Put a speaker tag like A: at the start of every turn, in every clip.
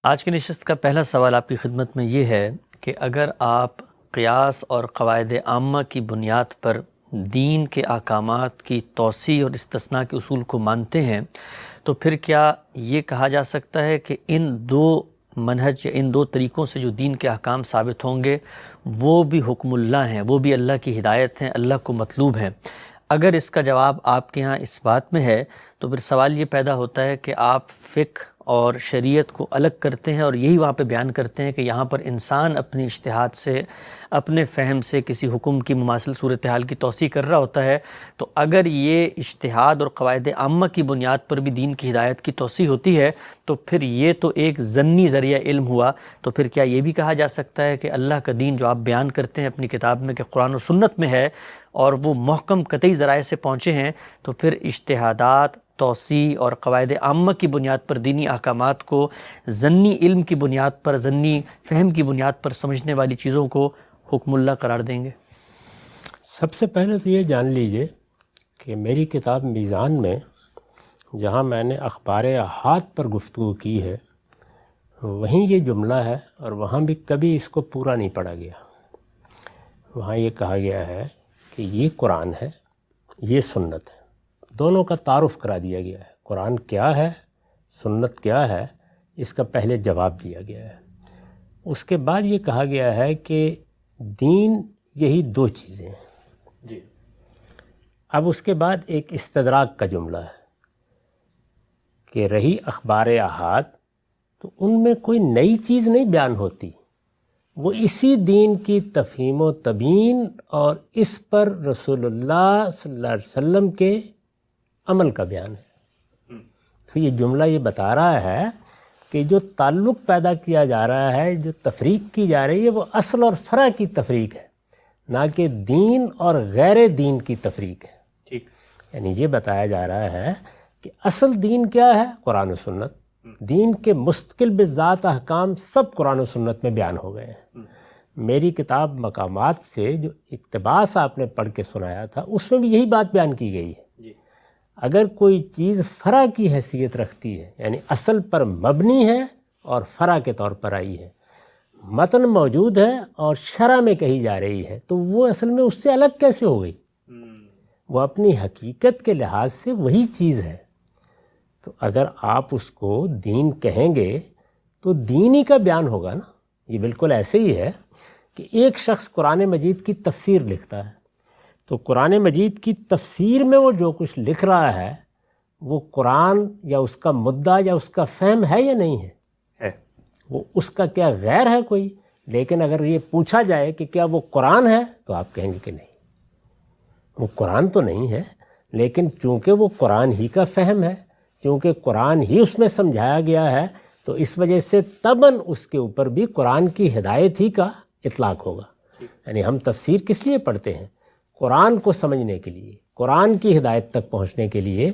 A: آج کی نشست کا پہلا سوال آپ کی خدمت میں یہ ہے کہ اگر آپ قیاس اور قواعد عامہ کی بنیاد پر دین کے احکامات کی توسیع اور استثناء کے اصول کو مانتے ہیں تو پھر کیا یہ کہا جا سکتا ہے کہ ان دو منہج یا ان دو طریقوں سے جو دین کے احکام ثابت ہوں گے وہ بھی حکم اللہ ہیں، وہ بھی اللہ کی ہدایت ہیں، اللہ کو مطلوب ہیں؟ اگر اس کا جواب آپ کے ہاں اس بات میں ہے تو پھر سوال یہ پیدا ہوتا ہے کہ آپ فقہ اور شریعت کو الگ کرتے ہیں اور یہی وہاں پہ بیان کرتے ہیں کہ یہاں پر انسان اپنی اجتہاد سے، اپنے فہم سے کسی حکم کی مماثل صورتحال کی توسیع کر رہا ہوتا ہے، تو اگر یہ اجتہاد اور قواعد عامہ کی بنیاد پر بھی دین کی ہدایت کی توسیع ہوتی ہے تو پھر یہ تو ایک ضمنی ذریعہ علم ہوا، تو پھر کیا یہ بھی کہا جا سکتا ہے کہ اللہ کا دین جو آپ بیان کرتے ہیں اپنی کتاب میں کہ قرآن و سنت میں ہے اور وہ محکم قطعی ذرائع سے پہنچے ہیں، تو پھر اجتہادات، توسیع اور قواعد عامہ کی بنیاد پر دینی احکامات کو ضمنی علم کی بنیاد پر، ضمنی فہم کی بنیاد پر سمجھنے والی چیزوں کو حکم اللہ قرار دیں گے؟
B: سب سے پہلے تو یہ جان لیجئے کہ میری کتاب میزان میں جہاں میں نے اخبار احاد پر گفتگو کی ہے وہیں یہ جملہ ہے، اور وہاں بھی کبھی اس کو پورا نہیں پڑھا گیا۔ وہاں یہ کہا گیا ہے کہ یہ قرآن ہے، یہ سنت ہے، دونوں کا تعارف کرا دیا گیا ہے۔ قرآن کیا ہے، سنت کیا ہے، اس کا پہلے جواب دیا گیا ہے۔ اس کے بعد یہ کہا گیا ہے کہ دین یہی دو چیزیں ہیں۔
A: جی۔
B: اب اس کے بعد ایک استدراک کا جملہ ہے کہ رہی اخبار احاد، تو ان میں کوئی نئی چیز نہیں بیان ہوتی، وہ اسی دین کی تفہیم و تبیین اور اس پر رسول اللہ صلی اللہ علیہ وسلم کے عمل کا بیان ہے۔ تو یہ جملہ یہ بتا رہا ہے کہ جو تعلق پیدا کیا جا رہا ہے، جو تفریق کی جا رہی ہے، وہ اصل اور فرع کی تفریق ہے، نہ کہ دین اور غیر دین کی تفریق ہے۔
A: ٹھیک،
B: یعنی یہ بتایا جا رہا ہے کہ اصل دین کیا ہے؟ قرآن و سنت۔ دین کے مستقل بذات احکام سب قرآن و سنت میں بیان ہو گئے ہیں۔ میری کتاب مقامات سے جو اقتباس آپ نے پڑھ کے سنایا تھا، اس میں بھی یہی بات بیان کی گئی ہے۔ اگر کوئی چیز فرع کی حیثیت رکھتی ہے، یعنی اصل پر مبنی ہے اور فرع کے طور پر آئی ہے، متن موجود ہے اور شرع میں کہی جا رہی ہے، تو وہ اصل میں اس سے الگ کیسے ہو گئی؟ وہ اپنی حقیقت کے لحاظ سے وہی چیز ہے۔ تو اگر آپ اس کو دین کہیں گے تو دین ہی کا بیان ہوگا نا۔ یہ بالکل ایسے ہی ہے کہ ایک شخص قرآن مجید کی تفسیر لکھتا ہے، تو قرآن مجید کی تفسیر میں وہ جو کچھ لکھ رہا ہے وہ قرآن یا اس کا مدعا یا اس کا فہم ہے یا نہیں ہے؟ وہ اس کا کیا غیر ہے کوئی؟ لیکن اگر یہ پوچھا جائے کہ کیا وہ قرآن ہے تو آپ کہیں گے کہ نہیں، وہ قرآن تو نہیں ہے، لیکن چونکہ وہ قرآن ہی کا فہم ہے، چونکہ قرآن ہی اس میں سمجھایا گیا ہے، تو اس وجہ سے طبعاً اس کے اوپر بھی قرآن کی ہدایت ہی کا اطلاق ہوگا۔ یعنی ہم تفسیر کس لیے پڑھتے ہیں؟ قرآن کو سمجھنے کے لیے، قرآن کی ہدایت تک پہنچنے کے لیے۔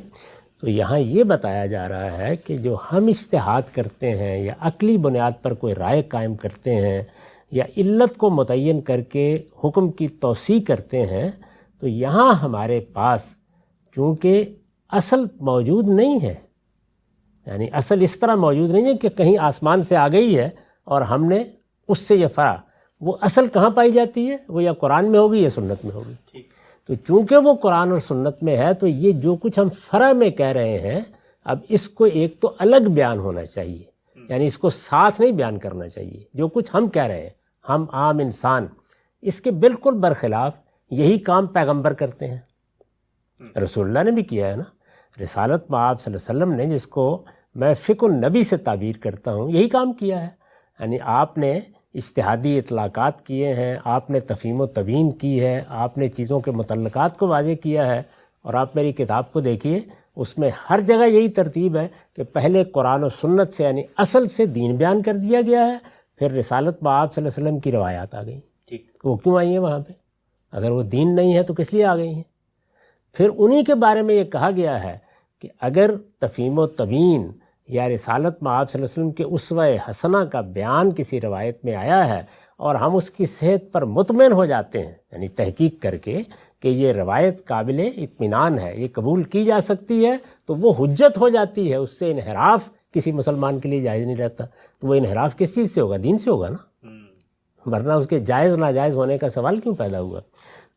B: تو یہاں یہ بتایا جا رہا ہے کہ جو ہم اجتہاد کرتے ہیں یا عقلی بنیاد پر کوئی رائے قائم کرتے ہیں یا علت کو متعین کر کے حکم کی توسیع کرتے ہیں، تو یہاں ہمارے پاس چونکہ اصل موجود نہیں ہے، یعنی اصل اس طرح موجود نہیں ہے کہ کہیں آسمان سے آ گئی ہے اور ہم نے اس سے یہ فرع، وہ اصل کہاں پائی جاتی ہے؟ وہ یا قرآن میں ہوگی یا سنت میں ہوگی۔ تو چونکہ وہ قرآن اور سنت میں ہے، تو یہ جو کچھ ہم فرع میں کہہ رہے ہیں، اب اس کو ایک تو الگ بیان ہونا چاہیے، یعنی اس کو ساتھ نہیں بیان کرنا چاہیے۔ جو کچھ ہم کہہ رہے ہیں، ہم عام انسان، اس کے بالکل برخلاف یہی کام پیغمبر کرتے ہیں، رسول اللہ نے بھی کیا ہے نا۔ رسالت میں آپ صلی اللہ علیہ وسلم نے، جس کو میں فقہ النبی سے تعبیر کرتا ہوں، یہی کام کیا ہے۔ یعنی آپ نے اجتہادی اطلاقات کیے ہیں، آپ نے تفہیم و تبیین کی ہے، آپ نے چیزوں کے متعلقات کو واضح کیا ہے، اور آپ میری کتاب کو دیکھیے، اس میں ہر جگہ یہی ترتیب ہے کہ پہلے قرآن و سنت سے یعنی اصل سے دین بیان کر دیا گیا ہے، پھر رسالت میں آپ صلی اللہ علیہ وسلم کی روایات آ گئیں۔ وہ کیوں آئی ہیں وہاں پہ؟ اگر وہ دین نہیں ہے تو کس لیے آ گئی ہیں؟ پھر انہی کے بارے میں یہ کہا گیا ہے کہ اگر تفہیم و تبیین یا رسالت میں آپ صلی اللہ علیہ وسلم کے اسوہ حسنہ کا بیان کسی روایت میں آیا ہے اور ہم اس کی صحت پر مطمئن ہو جاتے ہیں، یعنی تحقیق کر کے کہ یہ روایت قابل اطمینان ہے، یہ قبول کی جا سکتی ہے، تو وہ حجت ہو جاتی ہے، اس سے انحراف کسی مسلمان کے لیے جائز نہیں رہتا، تو وہ انحراف کس چیز سے ہوگا؟ دین سے ہوگا نا، ورنہ اس کے جائز ناجائز ہونے کا سوال کیوں پیدا ہوا؟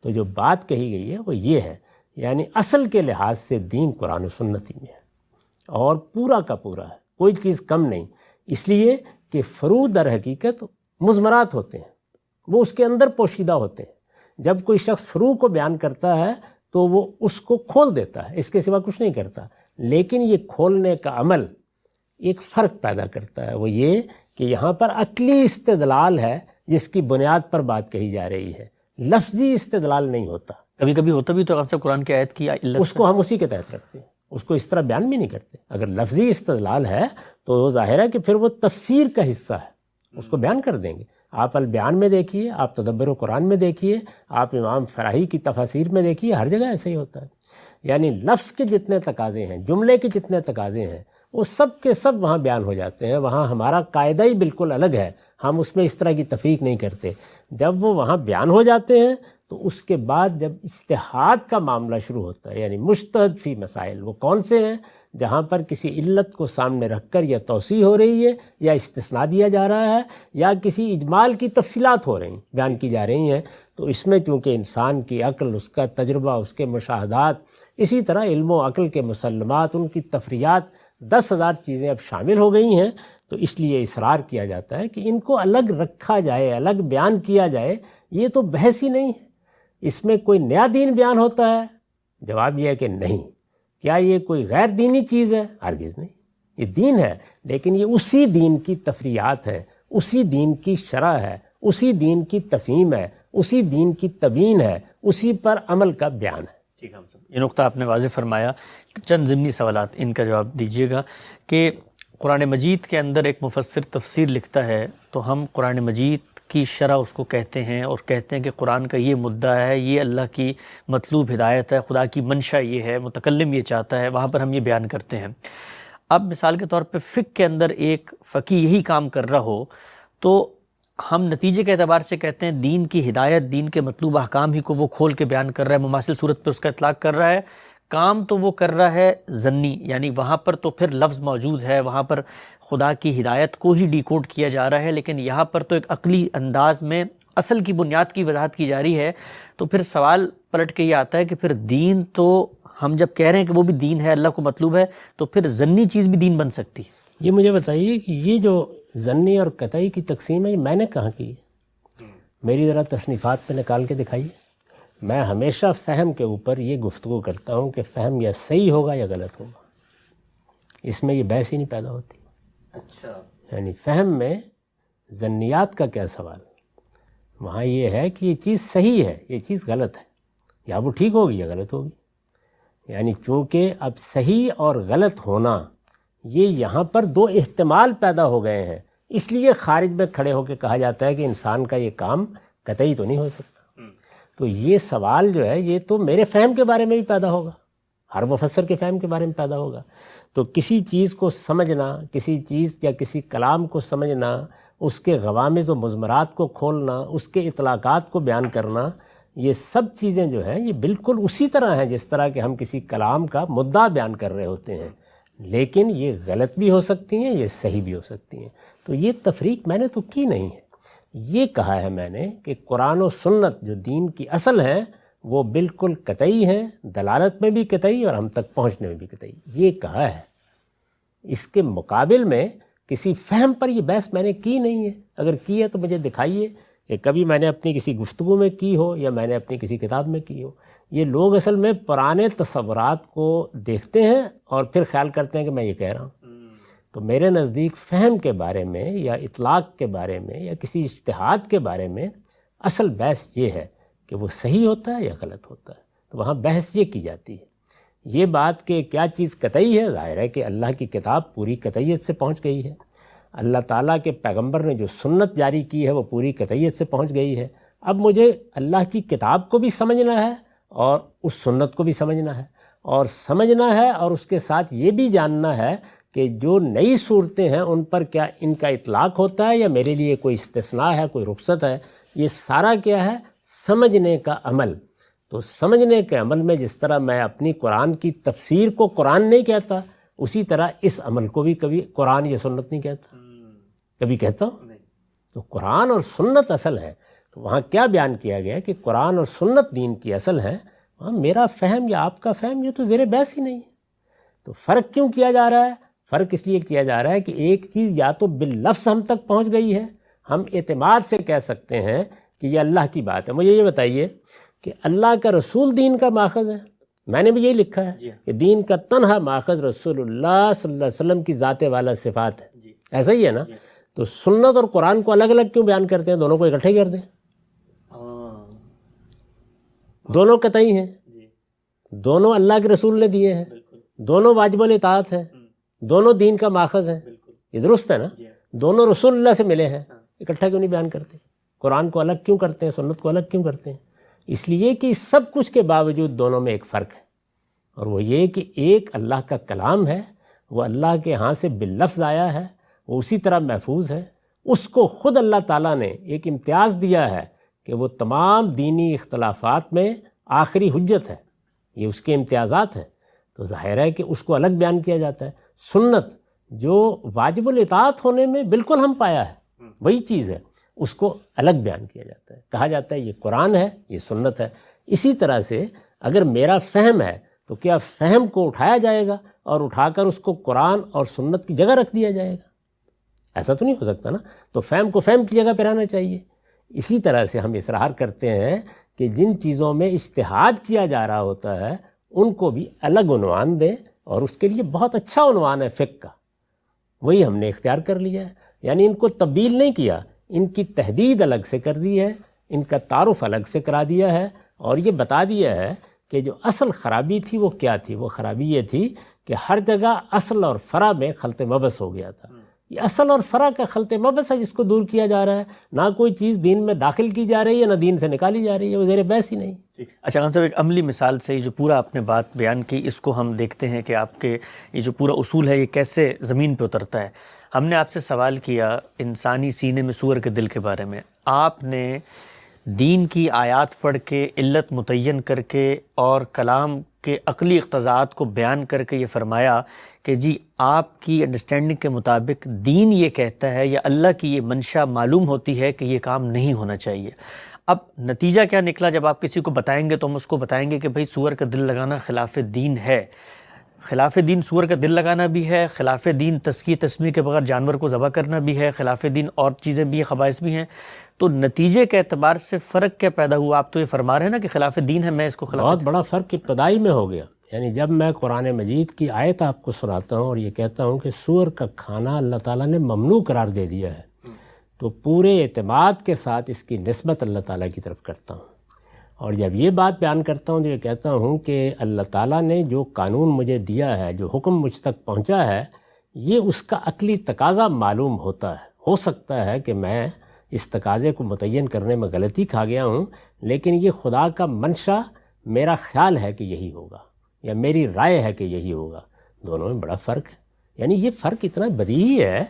B: تو جو بات کہی گئی ہے وہ یہ ہے، یعنی اصل کے لحاظ سے دین قرآن و سنت ہی میں ہے اور پورا کا پورا ہے، کوئی چیز کم نہیں، اس لیے کہ فروع در حقیقت مضمرات ہوتے ہیں، وہ اس کے اندر پوشیدہ ہوتے ہیں۔ جب کوئی شخص فروع کو بیان کرتا ہے تو وہ اس کو کھول دیتا ہے، اس کے سوا کچھ نہیں کرتا، لیکن یہ کھولنے کا عمل ایک فرق پیدا کرتا ہے، وہ یہ کہ یہاں پر عقلی استدلال ہے جس کی بنیاد پر بات کہی جا رہی ہے، لفظی استدلال نہیں ہوتا۔
A: کبھی کبھی ہوتا بھی تو صاحب قرآن کی آیت کی علت
B: اس کو ہم اسی کے تحت رکھتے ہیں، اس کو اس طرح بیان بھی نہیں کرتے۔ اگر لفظی استدلال ہے تو وہ ظاہر ہے کہ پھر وہ تفسیر کا حصہ ہے، اس کو بیان کر دیں گے۔ آپ البیان میں دیکھیے، آپ تدبر قرآن میں دیکھیے، آپ امام فراہی کی تفاسیر میں دیکھیے، ہر جگہ ایسے ہی ہوتا ہے۔ یعنی لفظ کے جتنے تقاضے ہیں، جملے کے جتنے تقاضے ہیں، وہ سب کے سب وہاں بیان ہو جاتے ہیں۔ وہاں ہمارا قاعدہ ہی بالکل الگ ہے، ہم اس میں اس طرح کی تفریق نہیں کرتے۔ جب وہ وہاں بیان ہو جاتے ہیں تو اس کے بعد جب اجتہاد کا معاملہ شروع ہوتا ہے، یعنی مجتہد فی مسائل، وہ کون سے ہیں؟ جہاں پر کسی علت کو سامنے رکھ کر یا توسیع ہو رہی ہے یا استثناء دیا جا رہا ہے یا کسی اجمال کی تفصیلات ہو رہی ہیں، بیان کی جا رہی ہیں، تو اس میں چونکہ انسان کی عقل، اس کا تجربہ، اس کے مشاہدات، اسی طرح علم و عقل کے مسلمات، ان کی تفریعات، 10,000 چیزیں اب شامل ہو گئی ہیں، تو اس لیے اصرار کیا جاتا ہے کہ ان کو الگ رکھا جائے، الگ بیان کیا جائے۔ یہ تو بحث ہی نہیں ہے، اس میں کوئی نیا دین بیان ہوتا ہے؟ جواب یہ ہے کہ نہیں۔ کیا یہ کوئی غیر دینی چیز ہے؟ ہرگز نہیں، یہ دین ہے، لیکن یہ اسی دین کی تفریعات ہے، اسی دین کی شرح ہے، اسی دین کی تفہیم ہے، اسی دین کی تبیین ہے، اسی پر عمل کا بیان ہے۔
A: ٹھیک ہے صاحب، یہ نقطہ آپ نے واضح فرمایا۔ چند ضمنی سوالات، ان کا جواب دیجیے گا کہ قرآن مجید کے اندر ایک مفسر تفسیر لکھتا ہے تو ہم قرآن مجید کی شرح اس کو کہتے ہیں اور کہتے ہیں کہ قرآن کا یہ مدعا ہے، یہ اللہ کی مطلوب ہدایت ہے، خدا کی منشا یہ ہے، متکلم یہ چاہتا ہے، وہاں پر ہم یہ بیان کرتے ہیں۔ اب مثال کے طور پہ فقہ کے اندر ایک فقی یہی کام کر رہا ہو تو ہم نتیجے کے اعتبار سے کہتے ہیں دین کی ہدایت، دین کے مطلوب احکام ہی کو وہ کھول کے بیان کر رہا ہے، مماثل صورت پہ اس کا اطلاق کر رہا ہے۔ کام تو وہ کر رہا ہے ضنی، یعنی وہاں پر تو پھر لفظ موجود ہے، وہاں پر خدا کی ہدایت کو ہی ڈیکوڈ کیا جا رہا ہے، لیکن یہاں پر تو ایک عقلی انداز میں اصل کی بنیاد کی وضاحت کی جا رہی ہے۔ تو پھر سوال پلٹ کے یہ آتا ہے کہ پھر دین تو ہم جب کہہ رہے ہیں کہ وہ بھی دین ہے، اللہ کو مطلوب ہے، تو پھر ضنی چیز بھی دین بن سکتی ہے؟
B: یہ مجھے بتائیے کہ یہ جو ضنی اور قطعی کی تقسیم ہے یہ میں نے کہاں کی ہے؟ میری ذرا تصنیفات پہ نکال کے دکھائیے۔ میں ہمیشہ فہم کے اوپر یہ گفتگو کرتا ہوں کہ فہم یا صحیح ہوگا یا غلط ہوگا، اس میں یہ بحث ہی نہیں پیدا ہوتی۔
A: اچھا،
B: یعنی فہم میں ضنیات کا کیا سوال؟ وہاں یہ ہے کہ یہ چیز صحیح ہے، یہ چیز غلط ہے، یا وہ ٹھیک ہوگی یا غلط ہوگی۔ یعنی چونکہ اب صحیح اور غلط ہونا یہ یہاں پر دو احتمال پیدا ہو گئے ہیں، اس لیے خارج میں کھڑے ہو کے کہا جاتا ہے کہ انسان کا یہ کام قطعی تو نہیں ہو سکتا۔ تو یہ سوال جو ہے یہ تو میرے فہم کے بارے میں بھی پیدا ہوگا، ہر مفسر کے فہم کے بارے میں پیدا ہوگا۔ تو کسی چیز کو سمجھنا، کسی چیز یا کسی کلام کو سمجھنا، اس کے غوامض و مضمرات کو کھولنا، اس کے اطلاقات کو بیان کرنا، یہ سب چیزیں جو ہیں یہ بالکل اسی طرح ہیں جس طرح کہ ہم کسی کلام کا مدعا بیان کر رہے ہوتے ہیں، لیکن یہ غلط بھی ہو سکتی ہیں، یہ صحیح بھی ہو سکتی ہیں۔ تو یہ تفریق میں نے تو کی نہیں ہے، یہ کہا ہے میں نے کہ قرآن و سنت جو دین کی اصل ہیں وہ بالکل قطعی ہیں، دلالت میں بھی قطعی اور ہم تک پہنچنے میں بھی قطعی، یہ کہا ہے۔ اس کے مقابل میں کسی فہم پر یہ بحث میں نے کی نہیں ہے۔ اگر کی ہے تو مجھے دکھائیے کہ کبھی میں نے اپنی کسی گفتگو میں کی ہو یا میں نے اپنی کسی کتاب میں کی ہو۔ یہ لوگ اصل میں پرانے تصورات کو دیکھتے ہیں اور پھر خیال کرتے ہیں کہ میں یہ کہہ رہا ہوں۔ تو میرے نزدیک فہم کے بارے میں یا اطلاق کے بارے میں یا کسی اجتہاد کے بارے میں اصل بحث یہ ہے کہ وہ صحیح ہوتا ہے یا غلط ہوتا ہے، تو وہاں بحث یہ کی جاتی ہے۔ یہ بات کہ کیا چیز قطعی ہے، ظاہر ہے کہ اللہ کی کتاب پوری قطعیت سے پہنچ گئی ہے، اللہ تعالیٰ کے پیغمبر نے جو سنت جاری کی ہے وہ پوری قطعیت سے پہنچ گئی ہے۔ اب مجھے اللہ کی کتاب کو بھی سمجھنا ہے اور اس سنت کو بھی سمجھنا ہے، اور سمجھنا ہے اور اس کے ساتھ یہ بھی جاننا ہے کہ جو نئی صورتیں ہیں ان پر کیا ان کا اطلاق ہوتا ہے یا میرے لیے کوئی استثناء ہے، کوئی رخصت ہے۔ یہ سارا کیا ہے؟ سمجھنے کا عمل۔ تو سمجھنے کے عمل میں جس طرح میں اپنی قرآن کی تفسیر کو قرآن نہیں کہتا، اسی طرح اس عمل کو بھی کبھی قرآن یا سنت نہیں کہتا، کبھی کہتا ہوں؟ تو قرآن اور سنت اصل ہے. تو وہاں کیا بیان کیا گیا کہ قرآن اور سنت دین کی اصل ہے، وہاں میرا فہم یا آپ کا فہم یہ تو زیر بحث ہی نہیں ہے. تو فرق کیوں کیا جا رہا ہے؟ فرق اس لیے کیا جا رہا ہے کہ ایک چیز یا تو باللفظ ہم تک پہنچ گئی ہے، ہم اعتماد سے کہہ سکتے ہیں کہ یہ اللہ کی بات ہے. مجھے یہ بتائیے کہ اللہ کا رسول دین کا ماخذ ہے، میں نے بھی یہی لکھا ہے کہ دین کا تنہا ماخذ رسول اللہ صلی اللہ علیہ وسلم کی ذات والا صفات ہے. ایسا ہی ہے نا؟ تو سنت اور قرآن کو الگ الگ کیوں بیان کرتے ہیں؟ دونوں کو اکٹھے کر دیں. دونوں قطعی ہیں، دونوں اللہ کے رسول نے دیے ہیں، دونوں واجب الاطاعت ہیں، دونوں دین کا ماخذ ہیں. یہ درست ہے نا؟ دونوں رسول اللہ سے ملے ہیں، اکٹھا کیوں نہیں بیان کرتے؟ قرآن کو الگ کیوں کرتے ہیں، سنت کو الگ کیوں کرتے ہیں؟ اس لیے کہ سب کچھ کے باوجود دونوں میں ایک فرق ہے، اور وہ یہ کہ ایک اللہ کا کلام ہے، وہ اللہ کے ہاں سے باللفظ آیا ہے، وہ اسی طرح محفوظ ہے. اس کو خود اللہ تعالیٰ نے ایک امتیاز دیا ہے کہ وہ تمام دینی اختلافات میں آخری حجت ہے، یہ اس کے امتیازات ہیں. تو ظاہر ہے کہ اس کو الگ بیان کیا جاتا ہے. سنت جو واجب الاطاعت ہونے میں بالکل ہم پایا ہے، وہی چیز ہے، اس کو الگ بیان کیا جاتا ہے، کہا جاتا ہے یہ قرآن ہے، یہ سنت ہے. اسی طرح سے اگر میرا فہم ہے تو کیا فہم کو اٹھایا جائے گا اور اٹھا کر اس کو قرآن اور سنت کی جگہ رکھ دیا جائے گا؟ ایسا تو نہیں ہو سکتا نا. تو فہم کو فہم کی جگہ پہ رہنا چاہیے. اسی طرح سے ہم اصرار کرتے ہیں کہ جن چیزوں میں اجتہاد کیا جا رہا ہوتا ہے ان کو بھی الگ عنوان دیں، اور اس کے لیے بہت اچھا عنوان ہے فقہ کا، وہی ہم نے اختیار کر لیا ہے. یعنی ان کو تبدیل نہیں کیا، ان کی تحدید الگ سے کر دی ہے، ان کا تعارف الگ سے کرا دیا ہے، اور یہ بتا دیا ہے کہ جو اصل خرابی تھی وہ کیا تھی. وہ خرابی یہ تھی کہ ہر جگہ اصل اور فرع میں خلط مبس ہو گیا تھا. یہ اصل اور فرع کا خلط مبس ہے جس کو دور کیا جا رہا ہے. نہ کوئی چیز دین میں داخل کی جا رہی ہے، نہ دین سے نکالی جا رہی ہے، وہ زیر بحث ہی نہیں.
A: اچھا خان صاحب، ایک عملی مثال سے جو پورا آپ نے بات بیان کی، اس کو ہم دیکھتے ہیں کہ آپ کے یہ جو پورا اصول ہے یہ کیسے زمین پہ اترتا ہے. ہم نے آپ سے سوال کیا انسانی سینے میں سور کے دل کے بارے میں. آپ نے دین کی آیات پڑھ کے علت متعین کر کے اور کلام کے عقلی اقتضاءات کو بیان کر کے یہ فرمایا کہ جی آپ کی انڈرسٹینڈنگ کے مطابق دین یہ کہتا ہے یا اللہ کی یہ منشا معلوم ہوتی ہے کہ یہ کام نہیں ہونا چاہیے. اب نتیجہ کیا نکلا؟ جب آپ کسی کو بتائیں گے تو ہم اس کو بتائیں گے کہ بھئی سور کا دل لگانا خلاف دین ہے. خلاف دین سور کا دل لگانا بھی ہے، خلاف دین تزکیہ تسمیہ کے بغیر جانور کو ذبح کرنا بھی ہے، خلاف دین اور چیزیں بھی ہیں، خبائث بھی ہیں. تو نتیجے کے اعتبار سے فرق کیا پیدا ہوا؟ آپ تو یہ فرما رہے ہیں نا کہ خلاف دین ہے، میں اس کو خلاف
B: بہت بڑا فرق ابتدائی میں ہو گیا. یعنی جب میں قرآن مجید کی آیت آپ کو سناتا ہوں اور یہ کہتا ہوں کہ سور کا کھانا اللہ تعالیٰ نے ممنوع قرار دے دیا ہے، تو پورے اعتماد کے ساتھ اس کی نسبت اللہ تعالیٰ کی طرف کرتا ہوں. اور جب یہ بات بیان کرتا ہوں تو یہ کہتا ہوں کہ اللہ تعالیٰ نے جو قانون مجھے دیا ہے، جو حکم مجھ تک پہنچا ہے، یہ اس کا عقلی تقاضا معلوم ہوتا ہے. ہو سکتا ہے کہ میں اس تقاضے کو متعین کرنے میں غلطی کھا گیا ہوں، لیکن یہ خدا کا منشا، میرا خیال ہے کہ یہی ہوگا یا میری رائے ہے کہ یہی ہوگا. دونوں میں بڑا فرق ہے. یعنی یہ فرق اتنا بدیہی ہے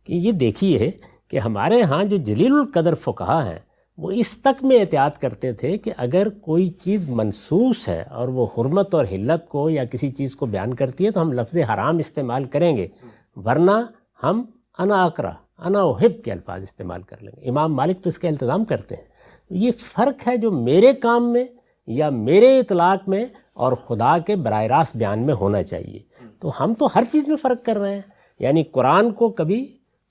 B: کہ یہ دیکھیے کہ ہمارے ہاں جو جلیل القدر فقہا ہیں وہ اس تک میں احتیاط کرتے تھے کہ اگر کوئی چیز منصوص ہے اور وہ حرمت اور حلت کو یا کسی چیز کو بیان کرتی ہے تو ہم لفظ حرام استعمال کریں گے، ورنہ ہم انا اکرہ، انا احب کے الفاظ استعمال کر لیں گے. امام مالک تو اس کا التزام کرتے ہیں. یہ فرق ہے جو میرے کام میں یا میرے اطلاق میں اور خدا کے براہ راست بیان میں ہونا چاہیے. تو ہم تو ہر چیز میں فرق کر رہے ہیں. یعنی قرآن کو کبھی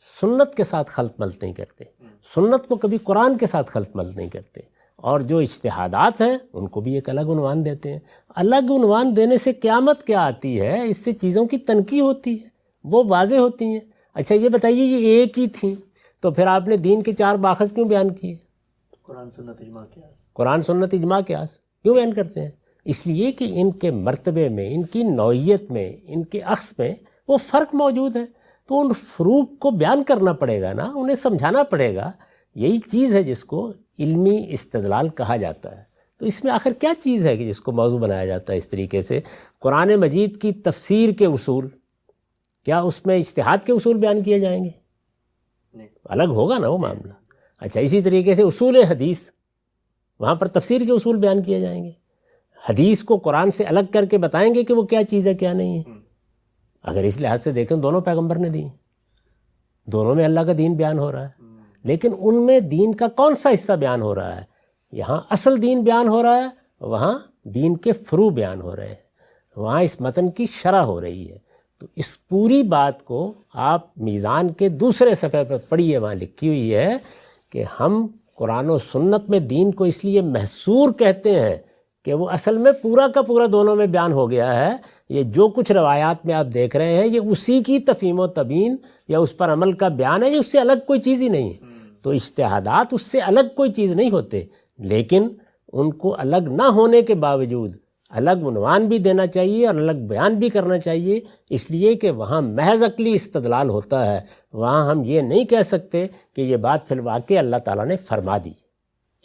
B: سنت کے ساتھ خلط ملط نہیں کرتے، سنت کو کبھی قرآن کے ساتھ خلط ملط نہیں کرتے، اور جو اجتہادات ہیں ان کو بھی ایک الگ عنوان دیتے ہیں. الگ عنوان دینے سے قیامت کیا آتی ہے؟ اس سے چیزوں کی تنقیح ہوتی ہے، وہ واضح ہوتی ہیں. اچھا یہ بتائیے، یہ ایک ہی تھیں تو پھر آپ نے دین کے 4 ماخذ کیوں بیان کیے؟
A: قرآن سنت اجماع قیاس،
B: قرآن سنت اجماع قیاس کیوں بیان کرتے ہیں؟ اس لیے کہ ان کے مرتبے میں، ان کی نوعیت میں، ان کے اخذ میں وہ فرق موجود ہے. تو ان فروق کو بیان کرنا پڑے گا نا، انہیں سمجھانا پڑے گا. یہی چیز ہے جس کو علمی استدلال کہا جاتا ہے. تو اس میں آخر کیا چیز ہے کہ جس کو موضوع بنایا جاتا ہے اس طریقے سے؟ قرآن مجید کی تفسیر کے اصول، کیا اس میں اجتہاد کے اصول بیان کیے جائیں گے؟ الگ ہوگا نا وہ معاملہ. اچھا اسی طریقے سے اصول حدیث، وہاں پر تفسیر کے اصول بیان کیے جائیں گے. حدیث کو قرآن سے الگ کر کے بتائیں گے کہ وہ کیا چیز ہے کیا نہیں ہے. اگر اس لحاظ سے دیکھیں دونوں پیغمبر نے دی، دونوں میں اللہ کا دین بیان ہو رہا ہے، لیکن ان میں دین کا کون سا حصہ بیان ہو رہا ہے؟ یہاں اصل دین بیان ہو رہا ہے، وہاں دین کے فروع بیان ہو رہے ہیں، وہاں اس متن کی شرح ہو رہی ہے۔ تو اس پوری بات کو آپ میزان کے دوسرے صفحے پر پڑھیے، وہاں لکھی ہوئی ہے کہ ہم قرآن و سنت میں دین کو اس لیے محصور کہتے ہیں کہ وہ اصل میں پورا کا پورا دونوں میں بیان ہو گیا ہے۔ یہ جو کچھ روایات میں آپ دیکھ رہے ہیں یہ اسی کی تفہیم و تبیین یا اس پر عمل کا بیان ہے، یہ اس سے الگ کوئی چیز ہی نہیں ہے۔ تو اجتہادات اس سے الگ کوئی چیز نہیں ہوتے، لیکن ان کو الگ نہ ہونے کے باوجود الگ عنوان بھی دینا چاہیے اور الگ بیان بھی کرنا چاہیے، اس لیے کہ وہاں محض عقلی استدلال ہوتا ہے، وہاں ہم یہ نہیں کہہ سکتے کہ یہ بات فی الواقع اللہ تعالیٰ نے فرما دی۔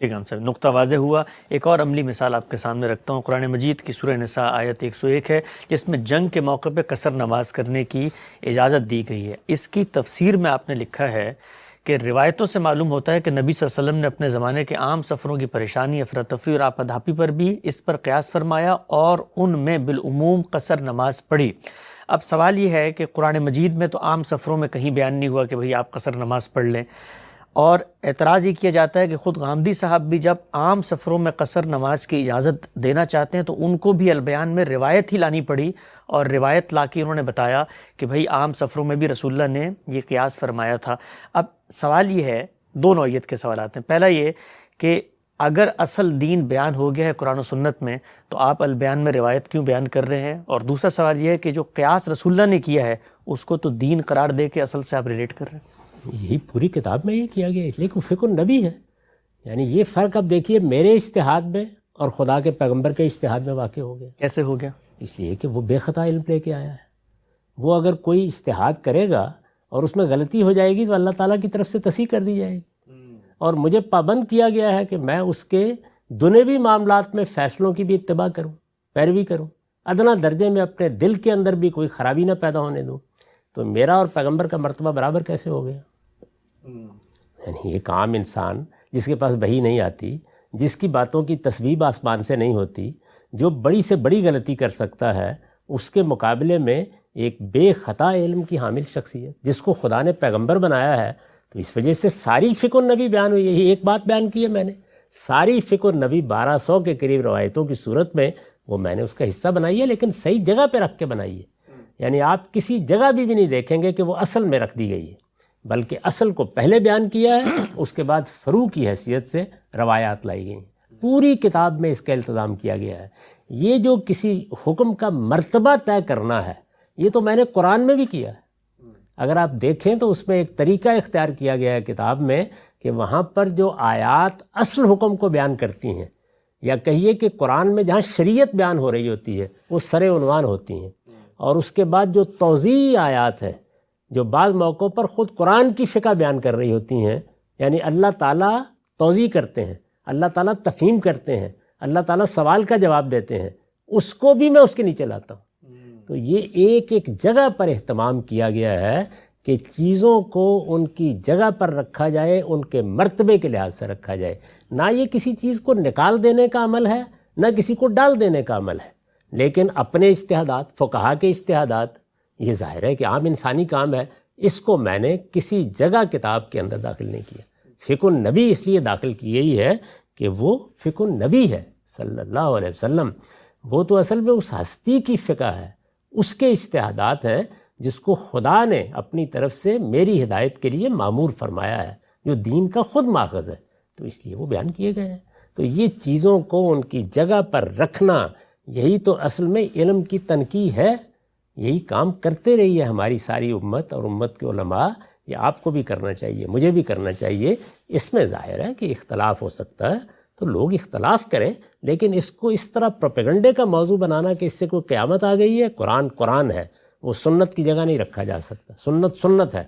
A: ٹھیک ہے صاحب، نقطہ واضح ہوا۔ ایک اور عملی مثال آپ کے سامنے رکھتا ہوں، قرآن مجید کی سورہ نساء آیت 101 ہے، جس میں جنگ کے موقع پہ قصر نماز کرنے کی اجازت دی گئی ہے۔ اس کی تفسیر میں آپ نے لکھا ہے کہ روایتوں سے معلوم ہوتا ہے کہ نبی صلی اللہ علیہ وسلم نے اپنے زمانے کے عام سفروں کی پریشانی، افراتفری اور آپادھاپی پر بھی اس پر قیاس فرمایا اور ان میں بالعموم قصر نماز پڑھی۔ اب سوال یہ ہے کہ قرآن مجید میں تو عام سفروں میں کہیں بیان نہیں ہوا کہ بھئی آپ قصر نماز پڑھ لیں، اور اعتراض یہ کیا جاتا ہے کہ خود غامدی صاحب بھی جب عام سفروں میں قصر نماز کی اجازت دینا چاہتے ہیں تو ان کو بھی البیان میں روایت ہی لانی پڑی، اور روایت لا کے انہوں نے بتایا کہ بھئی عام سفروں میں بھی رسول اللہ نے یہ قیاس فرمایا تھا۔ اب سوال یہ ہے، دو نوعیت کے سوالات ہیں۔ پہلا یہ کہ اگر اصل دین بیان ہو گیا ہے قرآن و سنت میں تو آپ البیان میں روایت کیوں بیان کر رہے ہیں؟ اور دوسرا سوال یہ ہے کہ جو قیاس رسول اللہ نے کیا ہے اس کو تو دین قرار دے کے اصل سے آپ ریلیٹ کر رہے ہیں۔
B: یہی پوری کتاب میں یہ کیا گیا، اس لیے کہ فقہ النبی ہے۔ یعنی یہ فرق اب دیکھیے میرے اجتہاد میں اور خدا کے پیغمبر کے اجتہاد میں واقع ہو گیا۔
A: کیسے ہو گیا؟
B: اس لیے کہ وہ بے خطا علم لے کے آیا ہے۔ وہ اگر کوئی اجتہاد کرے گا اور اس میں غلطی ہو جائے گی تو اللہ تعالیٰ کی طرف سے تصحیح کر دی جائے گی، اور مجھے پابند کیا گیا ہے کہ میں اس کے دنیوی معاملات میں فیصلوں کی بھی اتباع کروں، پیروی کروں، ادنا درجے میں اپنے دل کے اندر بھی کوئی خرابی نہ پیدا ہونے دوں۔ تو میرا اور پیغمبر کا مرتبہ برابر کیسے ہو گیا؟ یعنی ایک عام انسان جس کے پاس وحی نہیں آتی، جس کی باتوں کی تصویب آسمان سے نہیں ہوتی، جو بڑی سے بڑی غلطی کر سکتا ہے، اس کے مقابلے میں ایک بے خطا علم کی حامل شخصیت جس کو خدا نے پیغمبر بنایا ہے۔ تو اس وجہ سے ساری فقہ النبی بیان ہوئی ہے۔ یہی ایک بات بیان کی ہے میں نے، ساری فقہ النبی 1200 کے قریب روایتوں کی صورت میں وہ میں نے اس کا حصہ بنائی ہے، لیکن صحیح جگہ پہ رکھ کے بنائی ہے۔ یعنی آپ کسی جگہ بھی نہیں دیکھیں گے کہ وہ اصل میں رکھ دی گئی ہے، بلکہ اصل کو پہلے بیان کیا ہے، اس کے بعد فروع کی حیثیت سے روایات لائی گئی ہیں۔ پوری کتاب میں اس کا التزام کیا گیا ہے۔ یہ جو کسی حکم کا مرتبہ طے کرنا ہے، یہ تو میں نے قرآن میں بھی کیا ہے۔ اگر آپ دیکھیں تو اس میں ایک طریقہ اختیار کیا گیا ہے کتاب میں کہ وہاں پر جو آیات اصل حکم کو بیان کرتی ہیں، یا کہیے کہ قرآن میں جہاں شریعت بیان ہو رہی ہوتی ہے وہ سر عنوان ہوتی ہیں، اور اس کے بعد جو توضیحی آیات ہیں جو بعض موقعوں پر خود قرآن کی فقہ بیان کر رہی ہوتی ہیں، یعنی اللہ تعالیٰ توضیح کرتے ہیں، اللہ تعالیٰ تفہیم کرتے ہیں، اللہ تعالیٰ سوال کا جواب دیتے ہیں، اس کو بھی میں اس کے نیچے لاتا ہوں۔ تو یہ ایک ایک جگہ پر اہتمام کیا گیا ہے کہ چیزوں کو ان کی جگہ پر رکھا جائے، ان کے مرتبے کے لحاظ سے رکھا جائے۔ نہ یہ کسی چیز کو نکال دینے کا عمل ہے، نہ کسی کو ڈال دینے کا عمل ہے، لیکن اپنے اجتہادات، فقہا کے اجتہادات، یہ ظاہر ہے کہ عام انسانی کام ہے، اس کو میں نے کسی جگہ کتاب کے اندر داخل نہیں کیا۔ فقہ النبی اس لیے داخل کی گئی ہے کہ وہ فقہ النبی ہے صلی اللہ علیہ وسلم، وہ تو اصل میں اس ہستی کی فقہ ہے، اس کے اجتہادات ہیں جس کو خدا نے اپنی طرف سے میری ہدایت کے لیے معمور فرمایا ہے، جو دین کا خود ماخذ ہے، تو اس لیے وہ بیان کیے گئے ہیں۔ تو یہ چیزوں کو ان کی جگہ پر رکھنا، یہی تو اصل میں علم کی تنقیح ہے۔ یہی کام کرتے رہی ہے ہماری ساری امت اور امت کے علماء، یہ آپ کو بھی کرنا چاہیے، مجھے بھی کرنا چاہیے۔ اس میں ظاہر ہے کہ اختلاف ہو سکتا ہے تو لوگ اختلاف کریں، لیکن اس کو اس طرح پروپیگنڈے کا موضوع بنانا کہ اس سے کوئی قیامت آ گئی ہے، قرآن قرآن ہے، وہ سنت کی جگہ نہیں رکھا جا سکتا، سنت سنت ہے،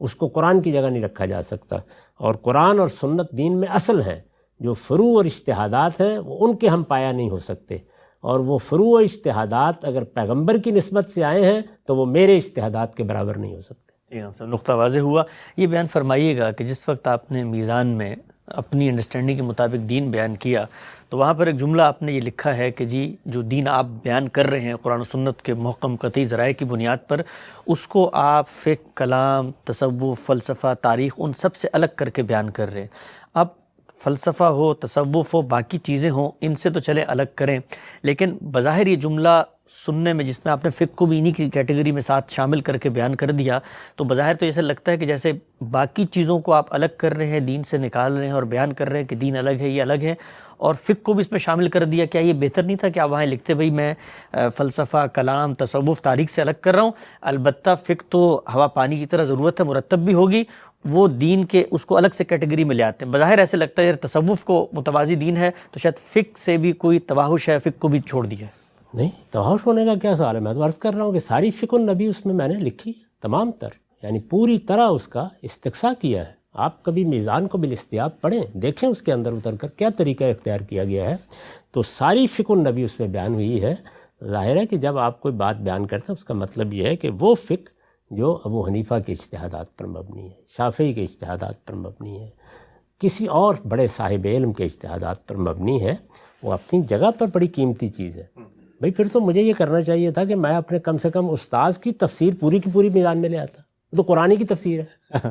B: اس کو قرآن کی جگہ نہیں رکھا جا سکتا۔ اور قرآن اور سنت دین میں اصل ہیں، جو فروع اور اجتہادات ہیں وہ ان کے ہم پایا نہیں ہو سکتے، اور وہ فروع و اجتہادات اگر پیغمبر کی نسبت سے آئے ہیں تو وہ میرے اجتہادات کے برابر نہیں ہو سکتے۔
A: نقطہ واضح ہوا۔ یہ بیان فرمائیے گا کہ جس وقت آپ نے میزان میں اپنی انڈرسٹینڈنگ کے مطابق دین بیان کیا تو وہاں پر ایک جملہ آپ نے یہ لکھا ہے کہ جی جو دین آپ بیان کر رہے ہیں قرآن و سنت کے محکم قطعی ذرائع کی بنیاد پر، اس کو آپ فقہ، کلام، تصوف، فلسفہ، تاریخ ان سب سے الگ کر کے بیان کر رہے ہیں۔ اب فلسفہ ہو، تصوف ہو، باقی چیزیں ہوں، ان سے تو چلے الگ کریں، لیکن بظاہر یہ جملہ سننے میں جس میں آپ نے فقہ کو بھی انہی کی کیٹیگری میں ساتھ شامل کر کے بیان کر دیا، تو بظاہر تو ایسا لگتا ہے کہ جیسے باقی چیزوں کو آپ الگ کر رہے ہیں، دین سے نکال رہے ہیں اور بیان کر رہے ہیں کہ دین الگ ہے، یہ الگ ہے، اور فقہ کو بھی اس میں شامل کر دیا۔ کیا یہ بہتر نہیں تھا کہ آپ وہاں لکھتے بھئی میں فلسفہ، کلام، تصوف، تاریخ سے الگ کر رہا ہوں، البتہ فقہ تو ہوا پانی کی طرح ضرورت ہے، مرتب بھی ہوگی، وہ دین کے اس کو الگ سے کیٹیگری میں لے آتے ہیں۔ بظاہر ایسے لگتا ہے یار تصوف کو متوازی دین ہے تو شاید فقہ سے بھی کوئی توحش ہے، فقہ کو بھی چھوڑ دیا ہے۔
B: نہیں، توحش ہونے کا کیا سوال ہے؟ میں تو عرض کر رہا ہوں کہ ساری فقہ النبی اس میں نے لکھی ہے، تمام تر، یعنی پوری طرح اس کا استقصاء کیا ہے۔ آپ کبھی میزان کو بالاستیاب پڑھیں، دیکھیں اس کے اندر اتر کر کیا طریقہ اختیار کیا گیا ہے، تو ساری فقہ النبی اس میں بیان ہوئی ہے۔ ظاہر ہے کہ جب آپ کوئی بات بیان کرتے ہیں اس کا مطلب یہ ہے کہ وہ فقہ جو ابو حنیفہ کے اجتہادات پر مبنی ہے، شافعی کے اجتہادات پر مبنی ہے، کسی اور بڑے صاحب علم کے اجتہادات پر مبنی ہے، وہ اپنی جگہ پر بڑی قیمتی چیز ہے۔ بھئی پھر تو مجھے یہ کرنا چاہیے تھا کہ میں اپنے کم سے کم استاذ کی تفسیر پوری کی پوری میدان میں لے آتا، تو قرآن کی تفسیر ہے،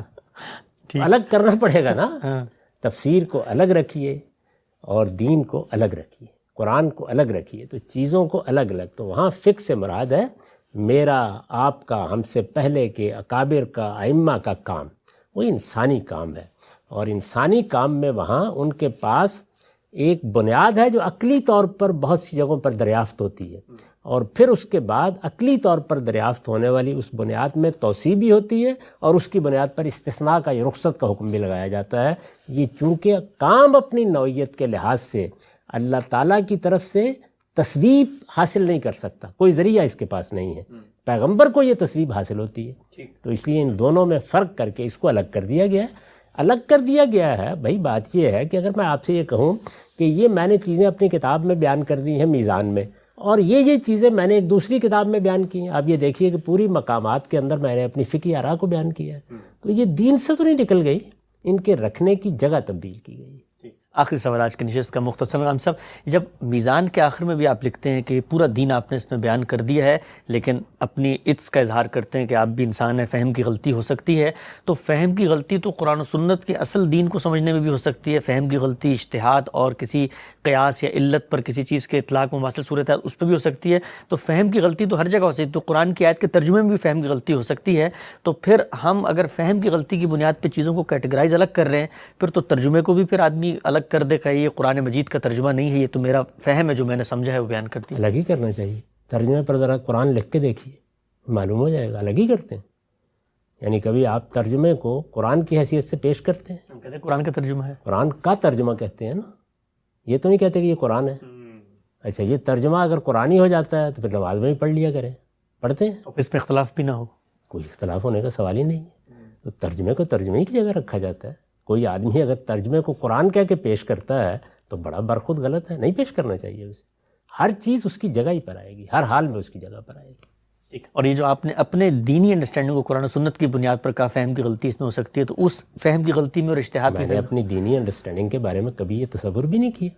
B: الگ کرنا پڑے گا نا۔ تفسیر کو الگ رکھیے اور دین کو الگ رکھیے، قرآن کو الگ رکھیے، تو چیزوں کو الگ الگ۔ تو وہاں فقہ سے مراد ہے میرا، آپ کا، ہم سے پہلے کے اکابر کا، ائمہ کا کام، وہ انسانی کام ہے، اور انسانی کام میں وہاں ان کے پاس ایک بنیاد ہے جو عقلی طور پر بہت سی جگہوں پر دریافت ہوتی ہے، اور پھر اس کے بعد عقلی طور پر دریافت ہونے والی اس بنیاد میں توسیع بھی ہوتی ہے، اور اس کی بنیاد پر استثناء کا، یہ رخصت کا حکم بھی لگایا جاتا ہے۔ یہ چونکہ کام اپنی نوعیت کے لحاظ سے اللہ تعالیٰ کی طرف سے تصویب حاصل نہیں کر سکتا، کوئی ذریعہ اس کے پاس نہیں ہے، پیغمبر کو یہ تصویب حاصل ہوتی ہے، تو اس لیے ان دونوں میں فرق کر کے اس کو الگ کر دیا گیا ہے۔ الگ کر دیا گیا ہے بھائی، بات یہ ہے کہ اگر میں آپ سے یہ کہوں کہ یہ میں نے چیزیں اپنی کتاب میں بیان کر دی ہیں میزان میں، اور یہ چیزیں میں نے ایک دوسری کتاب میں بیان کی ہیں، آپ یہ دیکھیے کہ پوری مقامات کے اندر میں نے اپنی فقہی آراء کو بیان کیا ہے، تو یہ دین سے تو نہیں نکل گئی، ان کے رکھنے کی جگہ تبدیل کی گئی۔
A: آخری سوال آج کی نشست کا مختصر غلام صاحب، جب میزان کے آخر میں بھی آپ لکھتے ہیں کہ پورا دین آپ نے اس میں بیان کر دیا ہے، لیکن اپنی عطس کا اظہار کرتے ہیں کہ آپ بھی انسان ہیں، فہم کی غلطی ہو سکتی ہے، تو فہم کی غلطی تو قرآن و سنت کے اصل دین کو سمجھنے میں بھی ہو سکتی ہے، فہم کی غلطی اجتہاد اور کسی قیاس یا علت پر کسی چیز کے اطلاق مماثل صورت ہے اس پہ بھی ہو سکتی ہے، تو فہم کی غلطی تو ہر جگہ ہو سکتی ہے، تو قرآن کی آیت کے ترجمے میں بھی فہم کی غلطی ہو سکتی ہے، تو پھر ہم اگر فہم کی غلطی کی بنیاد پہ چیزوں کو کیٹیگرائز الگ کر رہے ہیں، پھر تو ترجمے کو بھی پھر آدمی الگ کر دے کہ یہ قرآن مجید کا ترجمہ نہیں ہے، یہ تو میرا فہم ہے جو میں نے سمجھا ہے وہ بیان کرتی ہے۔
B: الگ ہی کرنا چاہیے، ترجمے پر ذرا قرآن لکھ کے دیکھیے، معلوم ہو جائے گا، الگ ہی کرتے ہیں۔ یعنی کبھی آپ ترجمے کو قرآن کی حیثیت سے پیش کرتے ہیں،
A: ہم کہتے ہیں قرآن کا ترجمہ ہے،
B: قرآن کا ترجمہ کہتے ہیں نا، یہ تو نہیں کہتے کہ یہ قرآن ہے۔ اچھا، یہ ترجمہ اگر قرآنی ہو جاتا ہے تو پھر نماز میں بھی پڑھ لیا کریں، پڑھتے ہیں،
A: اس میں اختلاف بھی نہ ہو،
B: کوئی اختلاف ہونے کا سوال ہی نہیں ہے، تو ترجمے کو ترجمے کی جگہ رکھا جاتا ہے۔ کوئی آدمی اگر ترجمے کو قرآن کہہ کے پیش کرتا ہے تو بڑا برخود غلط ہے، نہیں پیش کرنا چاہیے اسے، ہر چیز اس کی جگہ ہی پر آئے گی، ہر حال میں اس کی جگہ پر آئے گی۔
A: اور یہ جو آپ نے اپنے دینی انڈرسٹینڈنگ کو قرآن و سنت کی بنیاد پر کہا فہم کی غلطی اس میں ہو سکتی ہے، تو اس فہم کی غلطی میں اور اجتہاد
B: میں نے اپنی دینی انڈرسٹینڈنگ کے بارے میں کبھی یہ تصور بھی نہیں کیا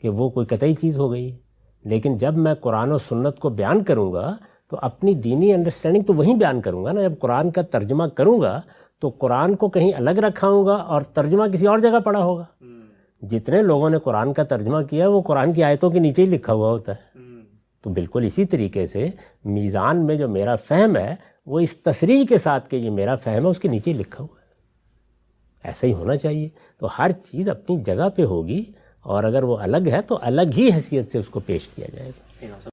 B: کہ وہ کوئی قطعی چیز ہو گئی ہے، لیکن جب میں قرآن و سنت کو بیان کروں گا تو اپنی دینی انڈرسٹینڈنگ تو وہیں بیان کروں گا نا۔ جب قرآن کا ترجمہ کروں گا تو قرآن کو کہیں الگ رکھاؤں گا اور ترجمہ کسی اور جگہ پڑھا ہوگا۔ جتنے لوگوں نے قرآن کا ترجمہ کیا وہ قرآن کی آیتوں کے نیچے ہی لکھا ہوا ہوتا ہے، تو بالکل اسی طریقے سے میزان میں جو میرا فہم ہے وہ اس تصریح کے ساتھ کہ یہ میرا فہم ہے اس کے نیچے ہی لکھا ہوا ہے، ایسا ہی ہونا چاہیے۔ تو ہر چیز اپنی جگہ پہ ہوگی، اور اگر وہ الگ ہے تو الگ ہی حیثیت سے اس کو پیش کیا جائے گا۔